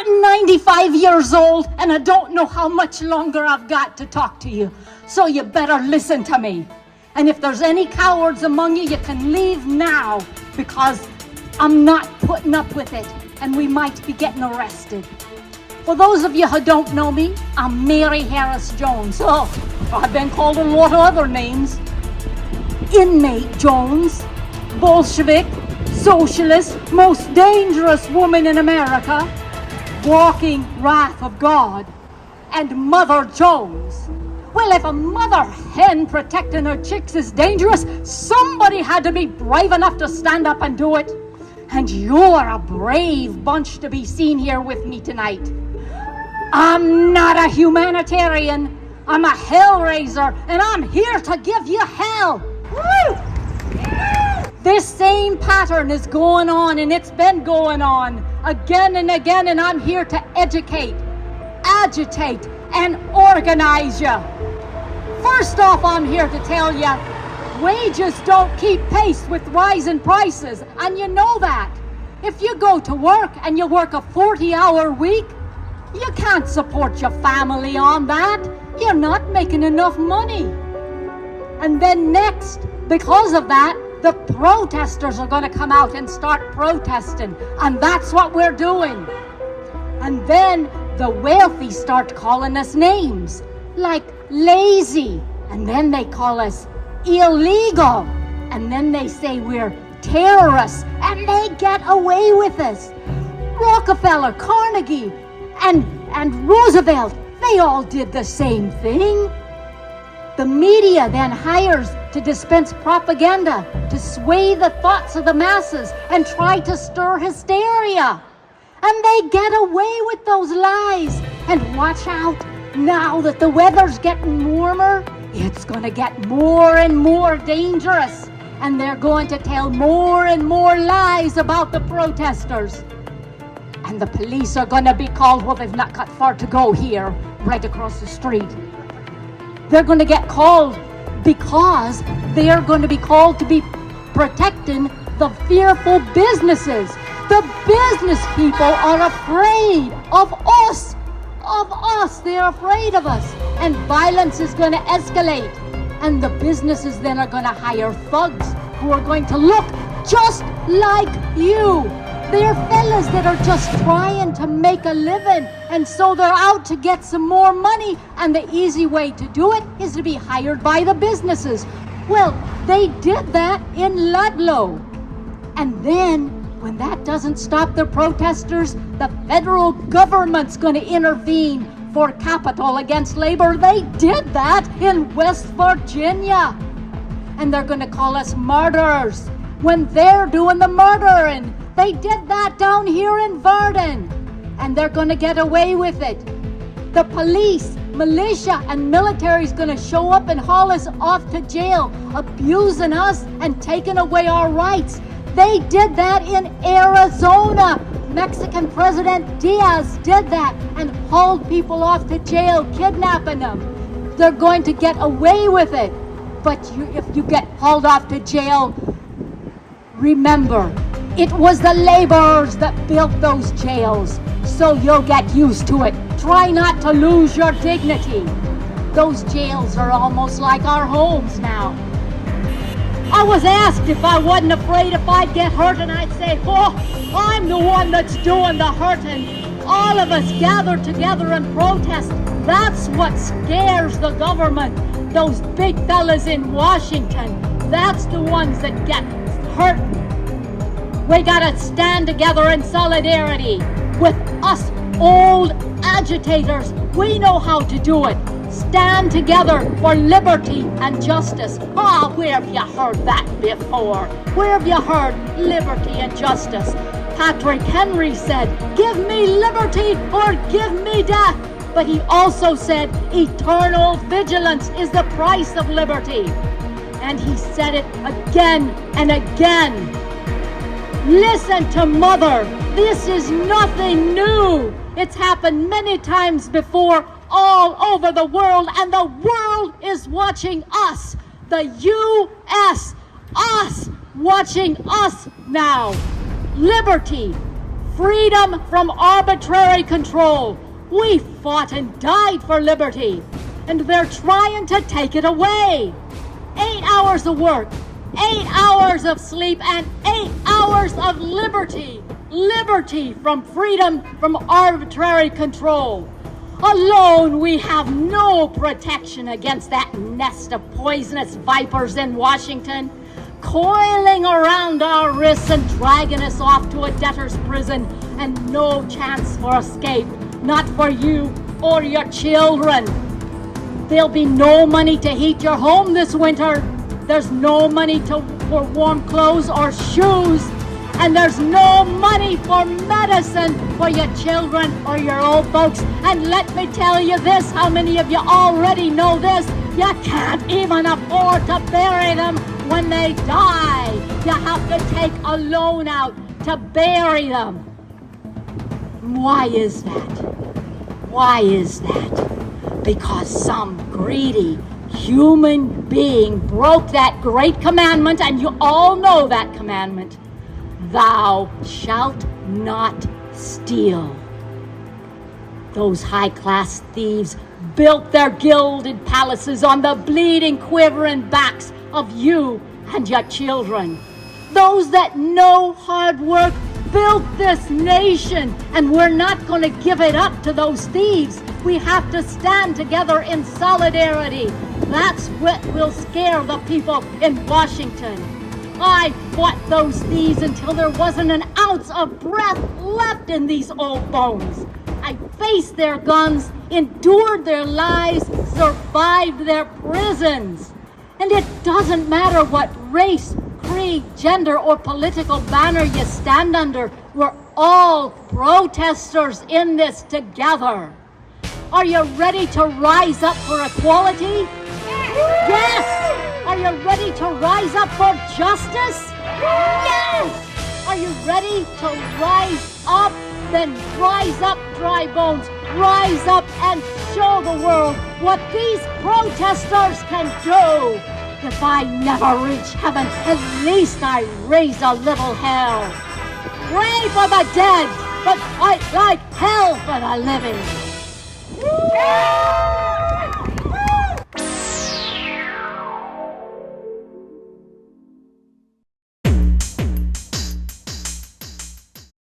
195 years old, and I don't know how much longer I've got to talk to you. So you better listen to me. And if there's any cowards among you, you can leave now, because I'm not putting up with it, and we might be getting arrested. For those of you who don't know me, I'm Mary Harris Jones. Oh, I've been called a lot of other names. Inmate Jones, Bolshevik, socialist, most dangerous woman in America, walking wrath of God, and Mother Jones. Well, if a mother hen protecting her chicks is dangerous, somebody had to be brave enough to stand up and do it. And you're a brave bunch to be seen here with me tonight. I'm not a humanitarian. I'm a hellraiser, and I'm here to give you hell. Woo! This same pattern is going on, and it's been going on again and again, and I'm here to educate, agitate, and organize you. First off, I'm here to tell you, wages don't keep pace with rising prices, and you know that. If you go to work and you work a 40-hour week, you can't support your family on that. You're not making enough money. And then next, because of that, the protesters are going to come out and start protesting. And that's what we're doing. And then the wealthy start calling us names, like lazy. And then they call us illegal. And then they say we're terrorists. And they get away with us. Rockefeller, Carnegie, and Roosevelt, they all did the same thing. The media then hires to dispense propaganda, to sway the thoughts of the masses and try to stir hysteria. And they get away with those lies. And watch out, now that the weather's getting warmer, it's going to get more and more dangerous. And they're going to tell more and more lies about the protesters. And the police are going to be called. Well, they've not got far to go here, right across the street. They're going to get called because they are going to be called to be protecting the fearful businesses. The business people are afraid of us. Of us. They're afraid of us. And violence is going to escalate. And the businesses then are going to hire thugs who are going to look just like you. They're fellas that are just trying to make a living, and so they're out to get some more money, and the easy way to do it is to be hired by the businesses. Well, they did that in Ludlow. And then, when that doesn't stop the protesters, the federal government's going to intervene for capital against labor. They did that in West Virginia. And they're going to call us murderers when they're doing the murdering. They did that down here in Verdon, and they're going to get away with it. The police, militia, and military is going to show up and haul us off to jail, abusing us and taking away our rights. They did that in Arizona. Mexican President Diaz did that and hauled people off to jail, kidnapping them. They're going to get away with it. But if you get hauled off to jail, remember, it was the laborers that built those jails, so you'll get used to it. Try not to lose your dignity. Those jails are almost like our homes now. I was asked if I wasn't afraid if I'd get hurt, and I'd say, oh, I'm the one that's doing the hurting. All of us gather together and protest. That's what scares the government. Those big fellas in Washington, that's the ones that get hurt. We gotta stand together in solidarity with us old agitators. We know how to do it. Stand together for liberty and justice. Ah, where have you heard that before? Where have you heard liberty and justice? Patrick Henry said, give me liberty or give me death. But he also said, eternal vigilance is the price of liberty. And he said it again and again. Listen to Mother. This is nothing new. It's happened many times before all over the world, and the world is watching us. The U.S., us, watching us now. Liberty, freedom from arbitrary control. We fought and died for liberty, and they're trying to take it away. 8 hours of work, 8 hours of sleep, and 8 hours of liberty. Liberty from freedom from arbitrary control. Alone, we have no protection against that nest of poisonous vipers in Washington, coiling around our wrists and dragging us off to a debtor's prison, and no chance for escape, not for you or your children. There'll be no money to heat your home this winter. There's no money for warm clothes or shoes. And there's no money for medicine for your children or your old folks. And let me tell you this, how many of you already know this? You can't even afford to bury them when they die. You have to take a loan out to bury them. Why is that? Why is that? Because some greedy human being broke that great commandment, and you all know that commandment. Thou shalt not steal. Those high-class thieves built their gilded palaces on the bleeding, quivering backs of you and your children. Those that know hard work built this nation, and we're not going to give it up to those thieves. We have to stand together in solidarity. That's what will scare the people in Washington. I fought those thieves until there wasn't an ounce of breath left in these old bones. I faced their guns, endured their lies, survived their prisons. And it doesn't matter what race, creed, gender, or political banner you stand under. We're all protesters in this together. Are you ready to rise up for equality? Yes! Are you ready to rise up for justice? Yes! Are you ready to rise up? Then rise up, dry bones. Rise up and show the world what these protesters can do. If I never reach heaven, at least I raise a little hell. Pray for the dead, but fight like hell for the living.